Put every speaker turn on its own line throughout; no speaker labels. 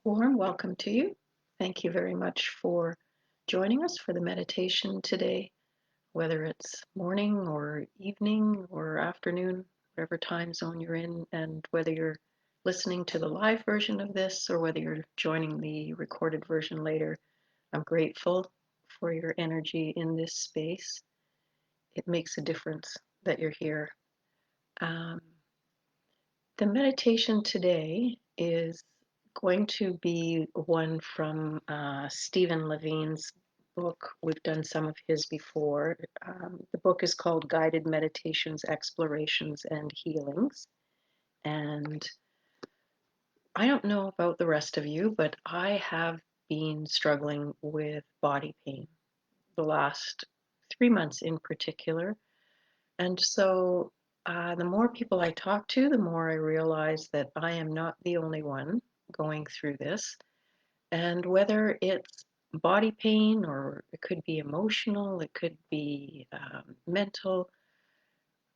Warm welcome to you. Thank you very much for joining us for the meditation today, whether it's morning or evening or afternoon, whatever time zone you're in, and whether you're listening to the live version of this or whether you're joining the recorded version later. I'm grateful for your energy in this space. It makes a difference that you're here. Um, The meditation today is going to be one from Stephen Levine's book. We've done some of his before. The book is called Guided Meditations, Explorations, and Healings. And I don't know about the rest of you, but I have been struggling with body pain the last 3 months in particular. And so the more people I talk to, the more I realize that I am not the only one going through this. And whether it's body pain or it could be emotional, it could be mental,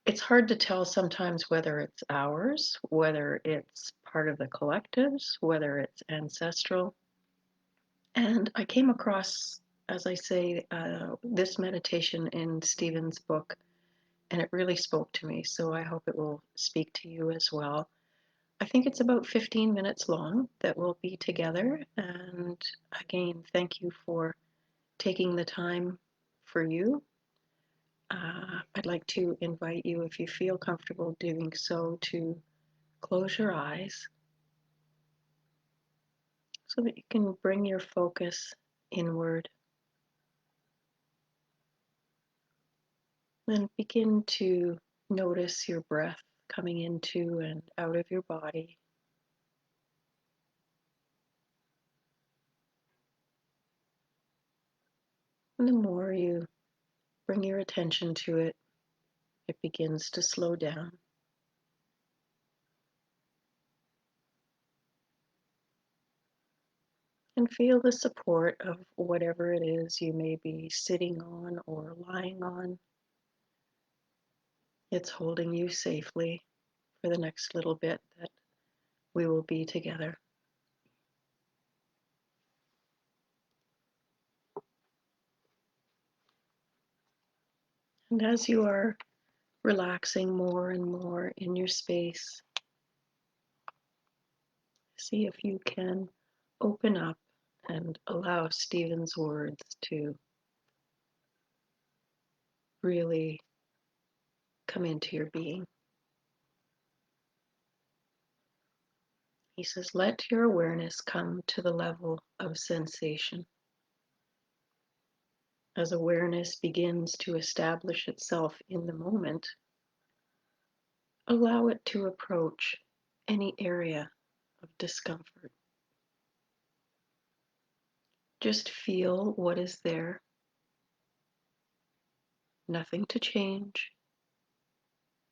it's hard to tell sometimes whether it's ours, whether it's part of the collectives, whether it's ancestral. And I came across, as I say, this meditation in Stephen's book, and it really spoke to me. So I hope it will speak to you as well. I think it's about 15 minutes long that we'll be together. And again, thank you for taking the time for you. I'd like to invite you, if you feel comfortable doing so, to close your eyes so that you can bring your focus inward. Then begin to notice your breath coming into and out of your body. And the more you bring your attention to it, it begins to slow down. And feel the support of whatever it is you may be sitting on or lying on. It's holding you safely for the next little bit that we will be together. And as you are relaxing more and more in your space, see if you can open up and allow Stephen's words to really come into your being. He says, let your awareness come to the level of sensation. As awareness begins to establish itself in the moment, allow it to approach any area of discomfort. Just feel what is there. Nothing to change,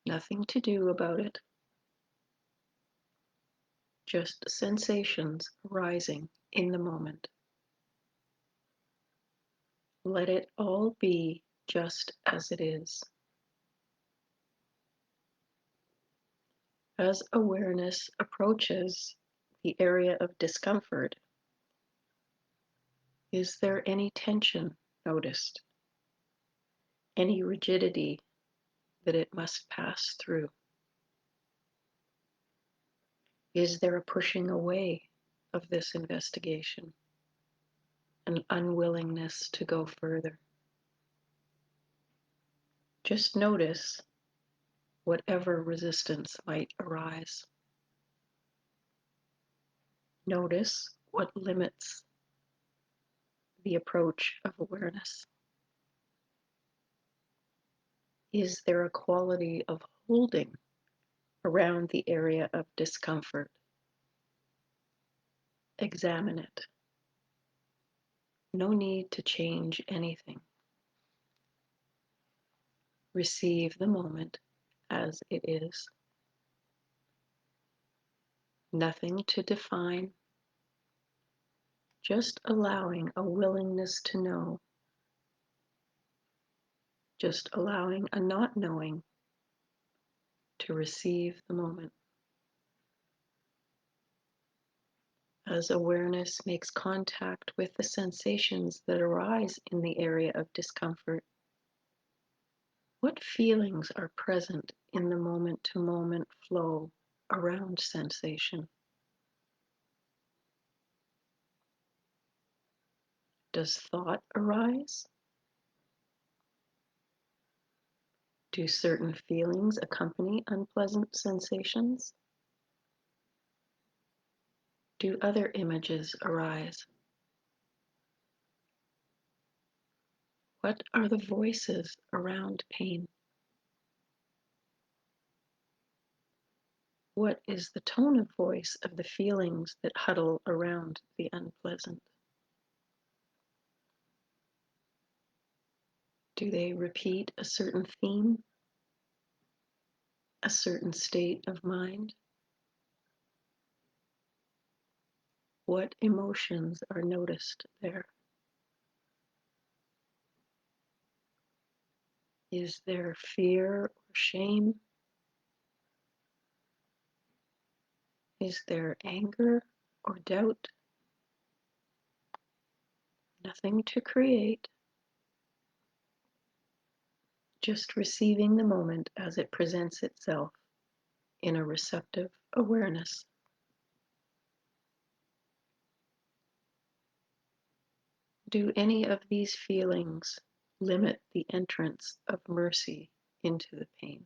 nothing to do about it. Just sensations arising in the moment. Let it all be just as it is. As awareness approaches the area of discomfort, is there any tension noticed? Any rigidity that it must pass through? Is there a pushing away of this investigation, an unwillingness to go further? Just notice whatever resistance might arise. Notice what limits the approach of awareness. Is there a quality of holding around the area of discomfort? Examine it. No need to change anything. Receive the moment as it is. Nothing to define, just allowing a willingness to know, just allowing a not knowing to receive the moment. as awareness makes contact with the sensations that arise in the area of discomfort, what feelings are present in the moment-to-moment flow around sensation? Does thought arise? Do certain feelings accompany unpleasant sensations? Do other images arise? What are the voices around pain? What is the tone of voice of the feelings that huddle around the unpleasant? Do they repeat a certain theme, a certain state of mind? What emotions are noticed there? Is there fear or shame? Is there anger or doubt? Nothing to create, just receiving the moment as it presents itself in a receptive awareness. Do any of these feelings limit the entrance of mercy into the pain?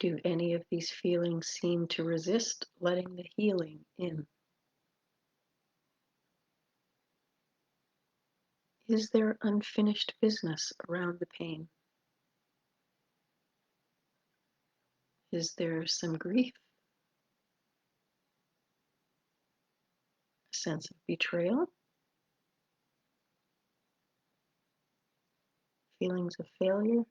Do any of these feelings seem to resist letting the healing in? Is there unfinished business around the pain? Is there some grief, a sense of betrayal, feelings of failure?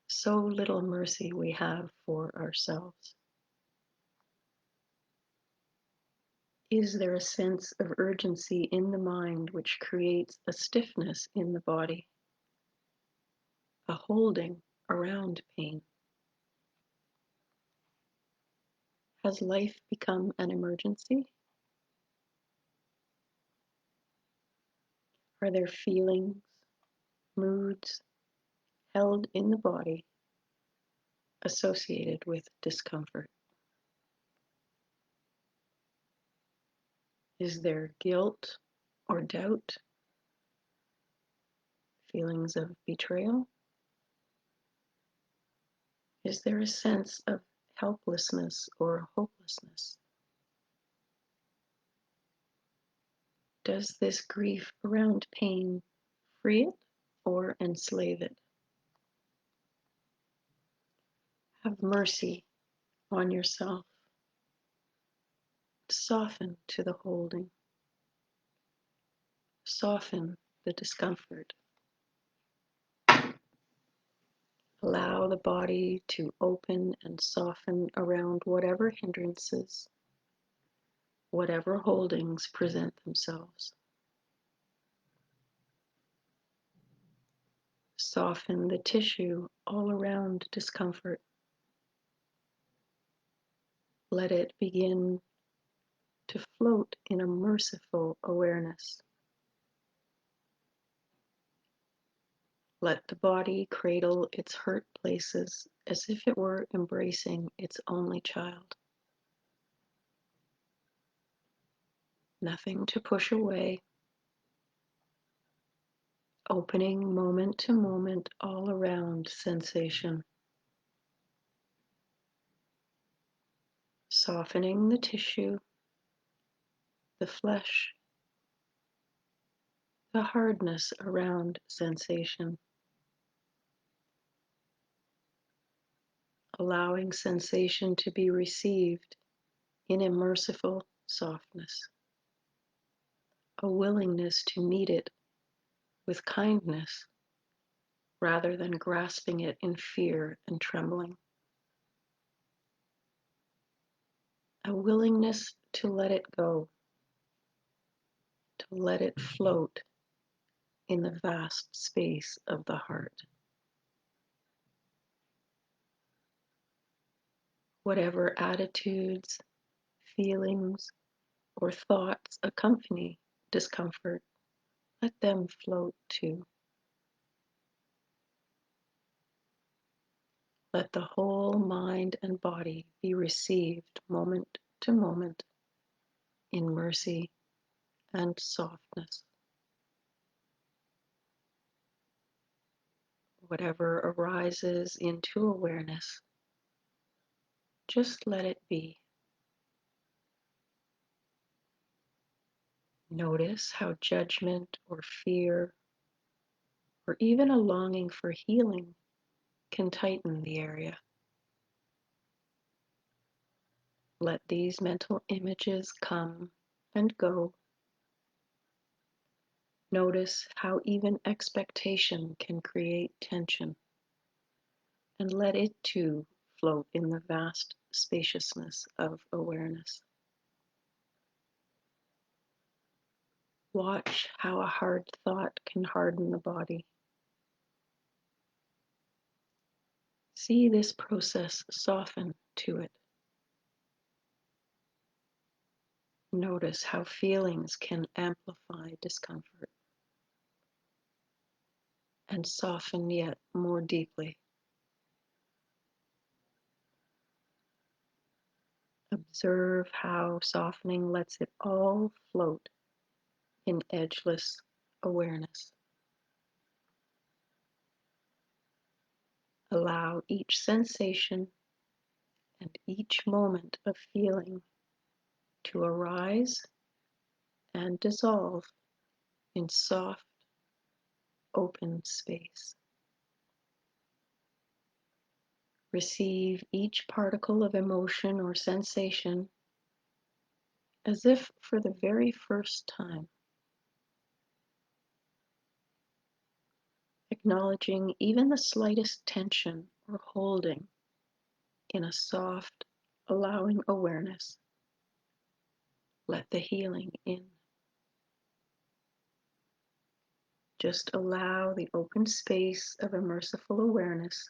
So little mercy we have for ourselves. Is there a sense of urgency in the mind which creates a stiffness in the body, a holding around pain? Has life become an emergency? Are there feelings, moods held in the body associated with discomfort? Is there guilt or doubt, feelings of betrayal? Is there a sense of helplessness or hopelessness? Does this grief around pain free it or enslave it? Have mercy on yourself. Soften to the holding. Soften the discomfort. Allow the body to open and soften around whatever hindrances, whatever holdings present themselves. Soften the tissue all around discomfort. Let it begin to float in a merciful awareness. Let the body cradle its hurt places as if it were embracing its only child. Nothing to push away. Opening moment to moment all around sensation. Softening the tissue, the flesh, the hardness around sensation. Allowing sensation to be received in a merciful softness. A willingness to meet it with kindness rather than grasping it in fear and trembling. A willingness to let it go, to let it float in the vast space of the heart. Whatever attitudes, feelings, or thoughts accompany discomfort, let them float too. Let the whole mind and body be received moment to moment in mercy and softness. Whatever arises into awareness, just let it be. Notice how judgment or fear, or even a longing for healing, can tighten the area. Let these mental images come and go. Notice how even expectation can create tension, and let it too float in the vast spaciousness of awareness. Watch how a hard thought can harden the body. See this process soften to it. Notice how feelings can amplify discomfort and soften yet more deeply. Observe how softening lets it all float in edgeless awareness. Allow each sensation and each moment of feeling to arise and dissolve in soft, open space. Receive each particle of emotion or sensation as if for the very first time, acknowledging even the slightest tension or holding in a soft, allowing awareness. Let the healing in. Just allow the open space of a merciful awareness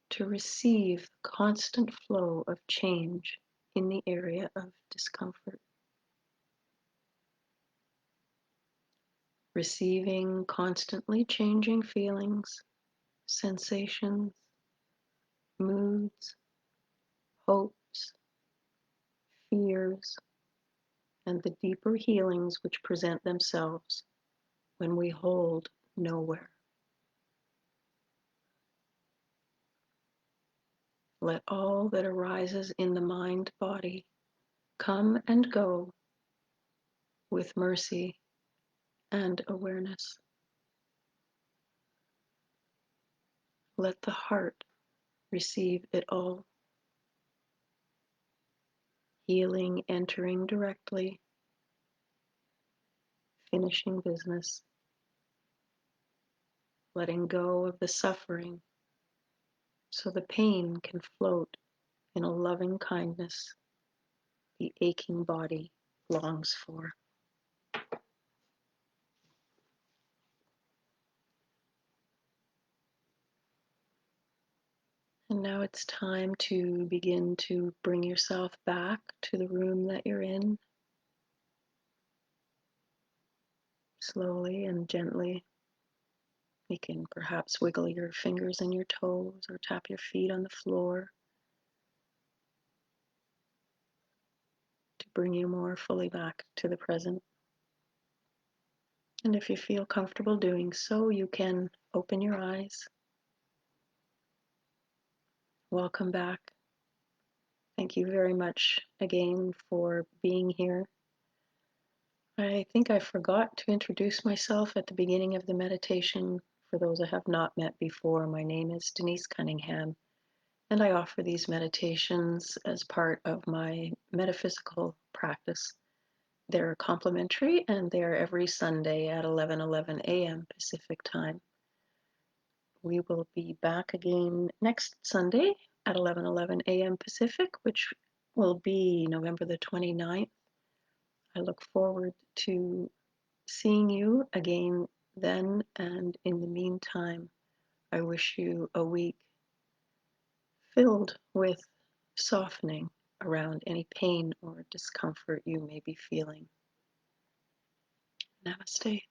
to receive the constant flow of change in the area of discomfort. Receiving constantly changing feelings, sensations, moods, hopes, fears, and the deeper healings which present themselves when we hold nowhere. Let all that arises in the mind-body come and go with mercy and awareness. Let the heart receive it all. Healing entering directly, finishing business, letting go of the suffering so the pain can float in a loving kindness the aching body longs for. And now it's time to begin to bring yourself back to the room that you're in, slowly and gently. You can perhaps wiggle your fingers and your toes or tap your feet on the floor to bring you more fully back to the present. And if you feel comfortable doing so, you can open your eyes. Welcome back. Thank you very much again for being here. I think I forgot to introduce myself at the beginning of the meditation. For those I have not met before, my name is Denise Cunningham, and I offer these meditations as part of my metaphysical practice. They're complimentary, and they're every Sunday at 11:11 a.m. Pacific time. We will be back again next Sunday at 11:11 a.m. Pacific, which will be November the 29th. I look forward to seeing you again then, and in the meantime, I wish you a week filled with softening around any pain or discomfort you may be feeling. Namaste.